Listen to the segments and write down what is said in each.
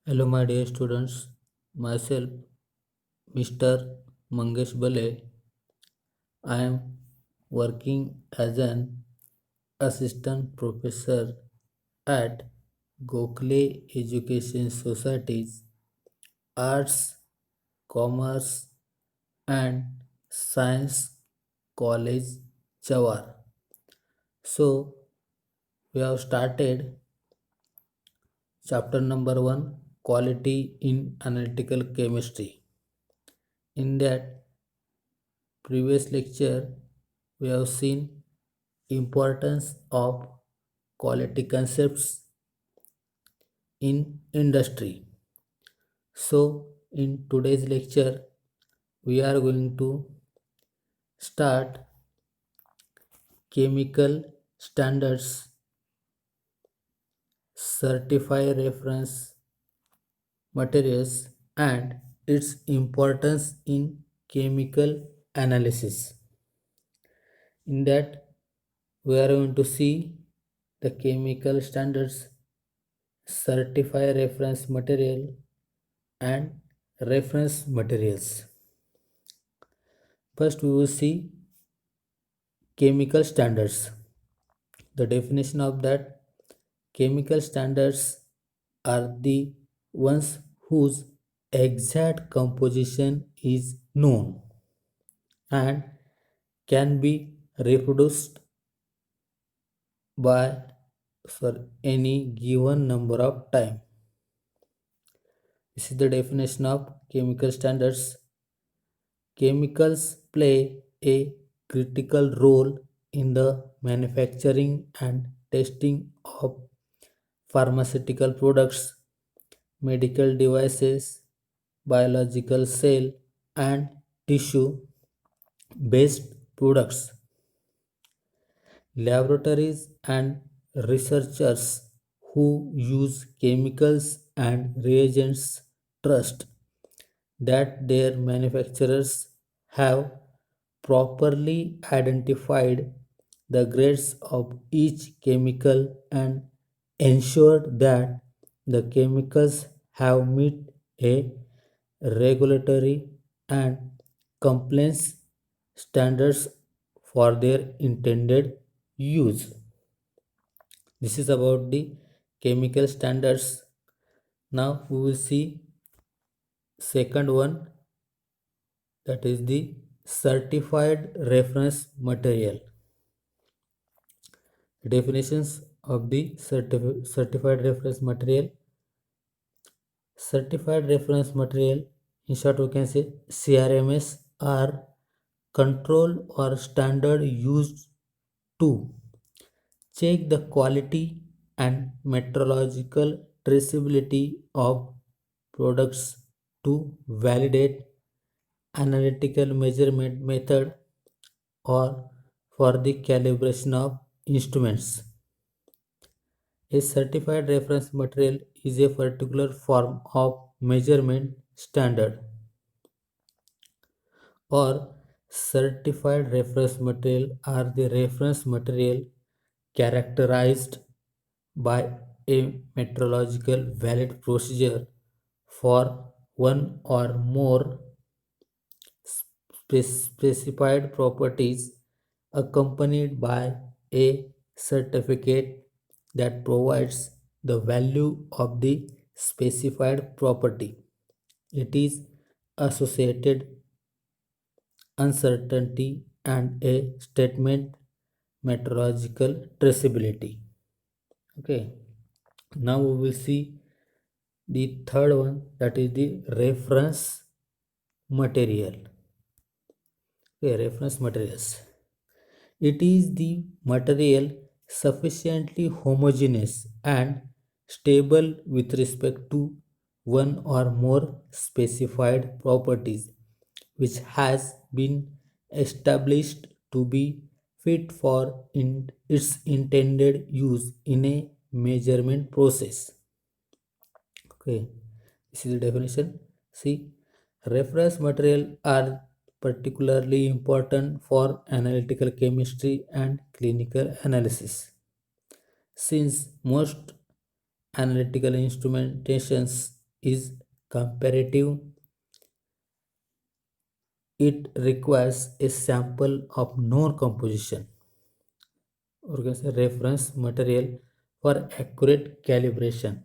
Hello, my dear students. Myself, Mr. Mangesh Bale. I am working as an assistant professor at Gokhale Education Society's Arts, Commerce, and Science College, Chawar. So, we have started chapter number 1, Quality in Analytical Chemistry. In that previous lecture, we have seen importance of quality concepts in industry. So, in today's lecture, we are going to start chemical standards, certify reference materials, and its importance in chemical analysis. In that, we are going to see the chemical standards, certify reference material, and reference materials. First, we will see chemical standards. The definition of that: chemical standards are the ones whose exact composition is known and can be reproduced by for any given number of time. This is the definition of chemical standards. Chemicals play a critical role in the manufacturing and testing of pharmaceutical products, medical devices, biological cell and tissue based products. Laboratories and researchers who use chemicals and reagents trust that their manufacturers have properly identified the grades of each chemical and ensured that the chemicals have met a regulatory and compliance standards for their intended use. This is about the chemical standards. Now we will see second one, that is the certified reference material. Definitions of the certified reference material. Certified reference material, in short we can say CRMS, are control or standard used to check the quality and metrological traceability of products, to validate analytical measurement method, or for the calibration of instruments. A certified reference material is a particular form of measurement standard or certified reference material are the reference material characterized by a metrological valid procedure for one or more specified properties, accompanied by a certificate that provides the value of the specified property. It is associated uncertainty and a statement metrological traceability. Okay, now we will see the third one, that is the reference material. Okay, reference materials. It is the material sufficiently homogeneous and stable with respect to one or more specified properties, which has been established to be fit for its intended use in a measurement process. Okay, this is the definition. See, reference material are particularly important for analytical chemistry and clinical analysis, since most analytical instrumentations is comparative. It requires a sample of known composition, or you can say reference material, for accurate calibration.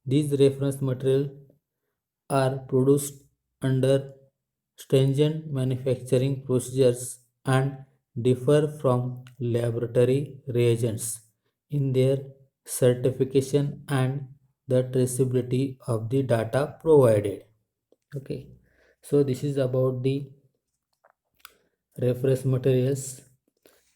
These reference materials are produced under stringent manufacturing procedures and differ from laboratory reagents in their certification and the traceability of the data provided. Okay, so this is about the reference materials.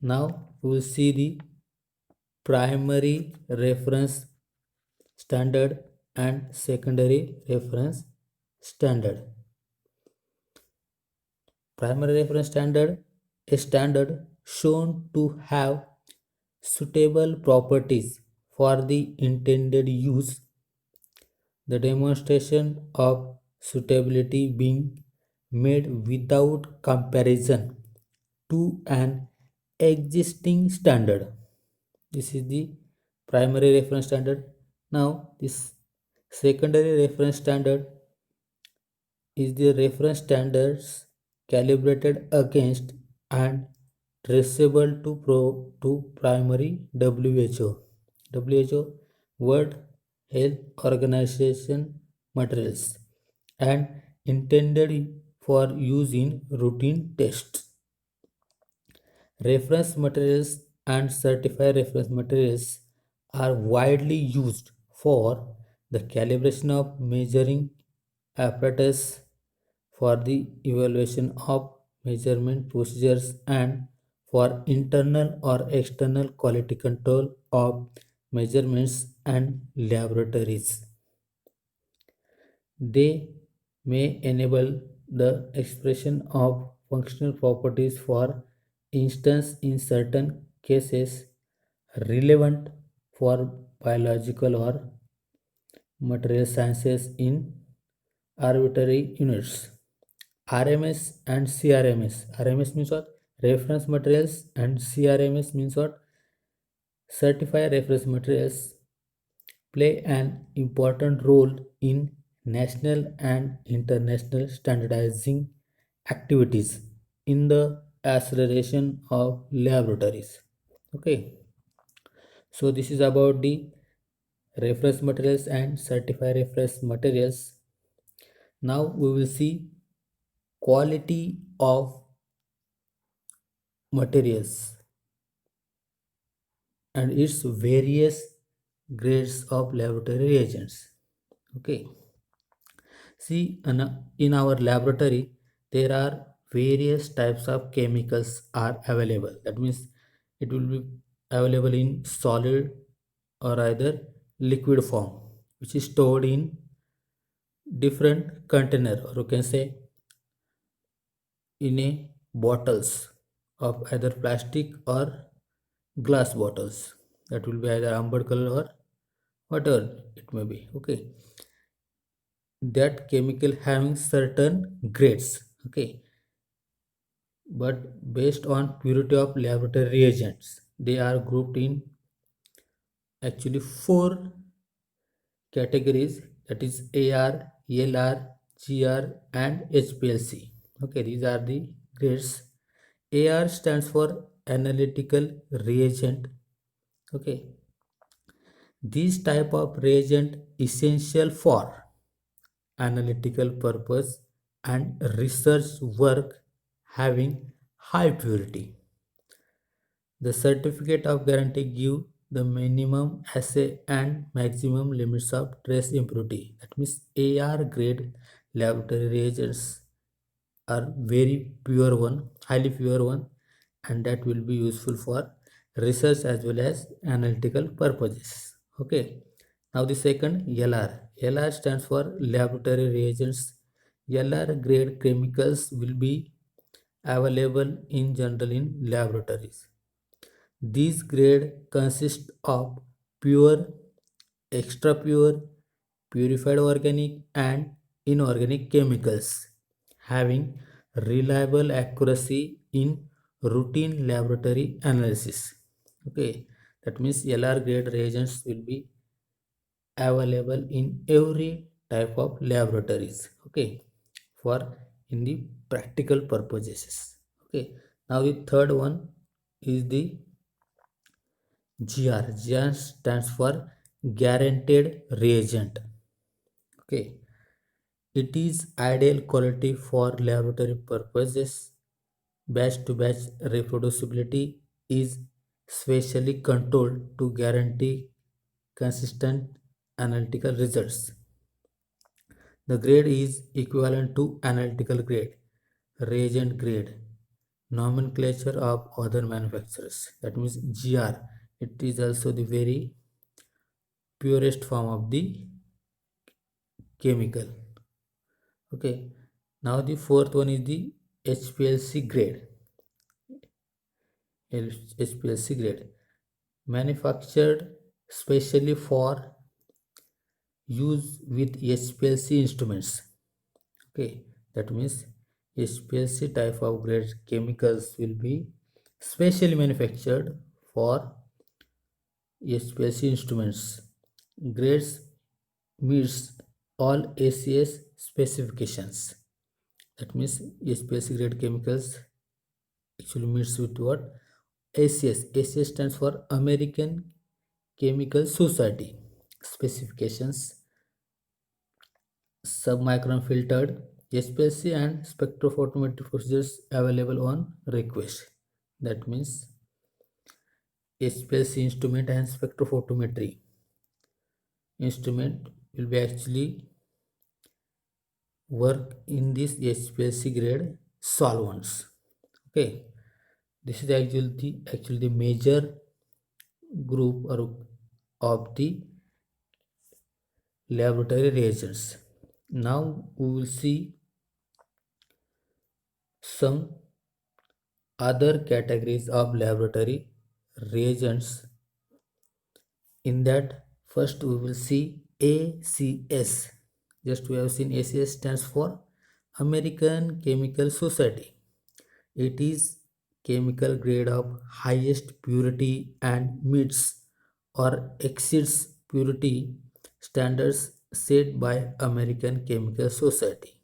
Now we will see the primary reference standard and secondary reference standard. Primary reference standard, a standard shown to have suitable properties for the intended use, the demonstration of suitability being made without comparison to an existing standard. This is the primary reference standard. Now, this secondary reference standard is the reference standards calibrated against and traceable to primary WHO. WHO, World Health Organization materials and intended for use in routine tests. Reference materials and certified reference materials are widely used for the calibration of measuring apparatus, for the evaluation of measurement procedures, and for internal or external quality control of measurements and laboratories. They may enable the expression of functional properties, for instance, in certain cases relevant for biological or material sciences in arbitrary units. RMS and CRMS. RMS means what? Reference materials, and CRMS means what? Certified reference materials play an important role in national and international standardizing activities in the acceleration of laboratories. Okay, so this is about the reference materials and certified reference materials. Now we will see quality of materials and its various grades of laboratory reagents. Okay, see, in our laboratory there are various types of chemicals are available. That means it will be available in solid or either liquid form, which is stored in different container, or you can say in a bottles of either plastic or glass bottles. That will be either amber color or whatever it may be. Okay, that chemical having certain grades. Okay, but based on purity of laboratory reagents, they are grouped in actually four categories, that is AR, LR, GR, and HPLC. Okay, these are the grades. AR stands for analytical reagent. Okay, this type of reagent essential for analytical purpose and research work having high purity. The certificate of guarantee give the minimum assay and maximum limits of trace impurity. That means AR grade laboratory reagents are very pure one, highly pure one, and that will be useful for research as well as analytical purposes. Okay. Now the second LR. LR stands for laboratory reagents. LR grade chemicals will be available in general in laboratories. These grade consist of pure, extra pure, purified organic and inorganic chemicals having reliable accuracy in routine laboratory analysis. Okay, that means LR grade reagents will be available in every type of laboratories, okay, for in the practical purposes. Okay, now the third one is the GR stands for guaranteed reagent. Okay, it is ideal quality for laboratory purposes. Batch to batch reproducibility is specially controlled to guarantee consistent analytical results. The grade is equivalent to analytical grade, reagent grade, nomenclature of other manufacturers. That means GR. It is also the very purest form of the chemical. Okay. Now the fourth one is the HPLC grade. HPLC grade, manufactured specially for use with HPLC instruments. Okay, that means HPLC type of grade chemicals will be specially manufactured for HPLC instruments. Grades meets all ACS specifications. That means HPLC grade chemicals actually meets with what? ACS. ACS stands for American Chemical Society specifications. Submicron filtered HPLC and spectrophotometry procedures available on request. That means HPLC instrument and spectrophotometry instrument will be actually work in this HPLC grade solvents. Okay, this is actually the major group or of the laboratory reagents. Now we will see some other categories of laboratory reagents. In that, first we will see ACS. Just we have seen ACS stands for American Chemical Society. It is chemical grade of highest purity and meets or exceeds purity standards set by American Chemical Society.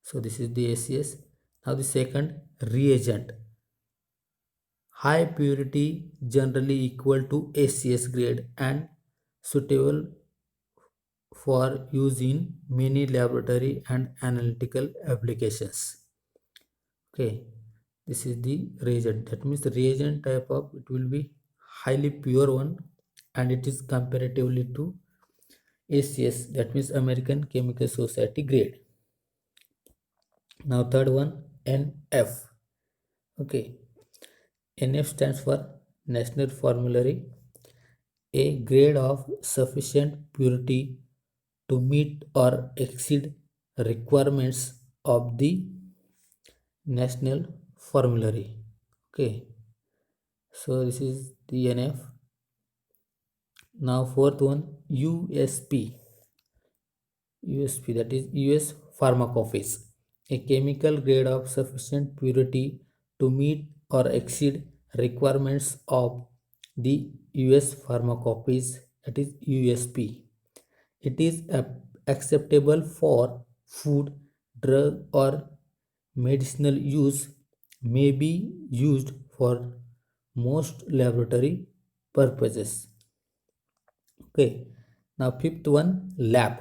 So this is the ACS. Now the second, reagent. High purity generally equal to ACS grade and suitable for use in many laboratory and analytical applications. Okay, this is the reagent. That means the reagent type of it will be highly pure one, and it is comparatively to ACS, that means American Chemical Society grade. Now third one, NF. Okay, NF stands for National Formulary, a grade of sufficient purity to meet or exceed requirements of the national formulary. Okay, so this is the NF. Now fourth one, USP, that is US Pharmacopoeia, a chemical grade of sufficient purity to meet or exceed requirements of the US Pharmacopoeia, that is USP. It is acceptable for food, drug, or medicinal use, may be used for most laboratory purposes. Okay, now fifth one, lab.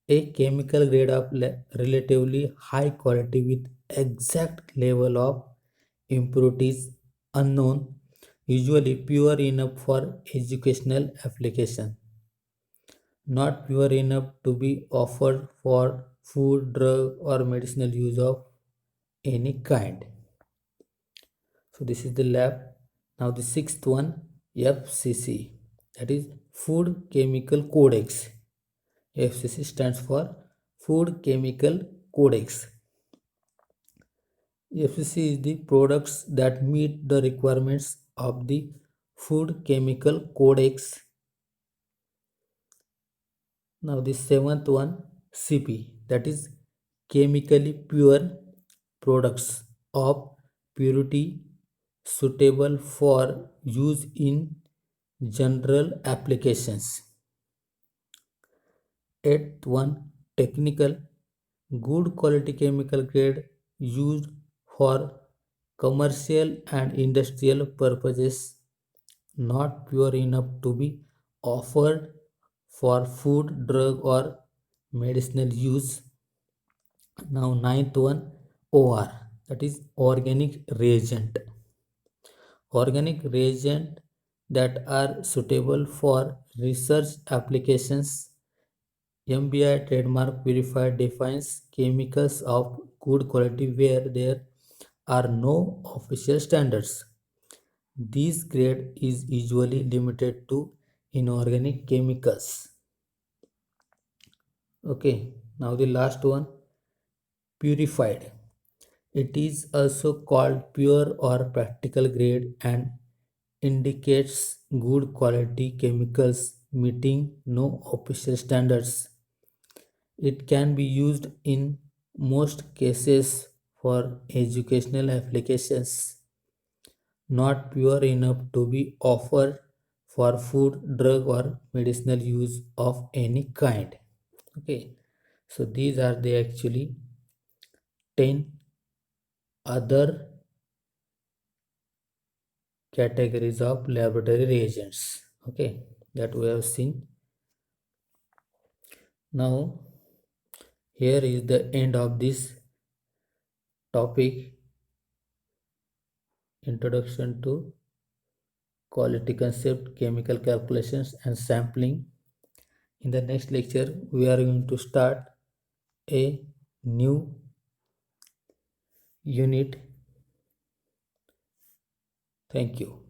A chemical grade of relatively high quality with exact level of impurities unknown, usually pure enough for educational application, not pure enough to be offered for food, drug, or medicinal use of any kind. So this is the lab. Now the sixth one, FCC, that is Food Chemical Codex. FCC stands for Food Chemical Codex. FCC is the products that meet the requirements of the Food Chemical Codex. Now the seventh one, CP, that is chemically pure products of purity suitable for use in general applications. Eighth one, technical, good quality chemical grade used for commercial and industrial purposes, not pure enough to be offered for food, drug, or medicinal use. Now, ninth one, OR, that is organic reagent. Organic reagent that are suitable for research applications. MBI trademark purified defines chemicals of good quality where there are no official standards. This grade is usually limited to inorganic chemicals. Okay, now the last one, purified. It is also called pure or practical grade and indicates good quality chemicals meeting no official standards. It can be used in most cases for educational applications, not pure enough to be offered for food, drug, or medicinal use of any kind. Okay, so these are the actually 10 other categories of laboratory reagents. Okay, that we have seen. Now, here is the end of this topic, introduction to quality concept, chemical calculations, and sampling. In the next lecture, we are going to start a new unit. Thank you.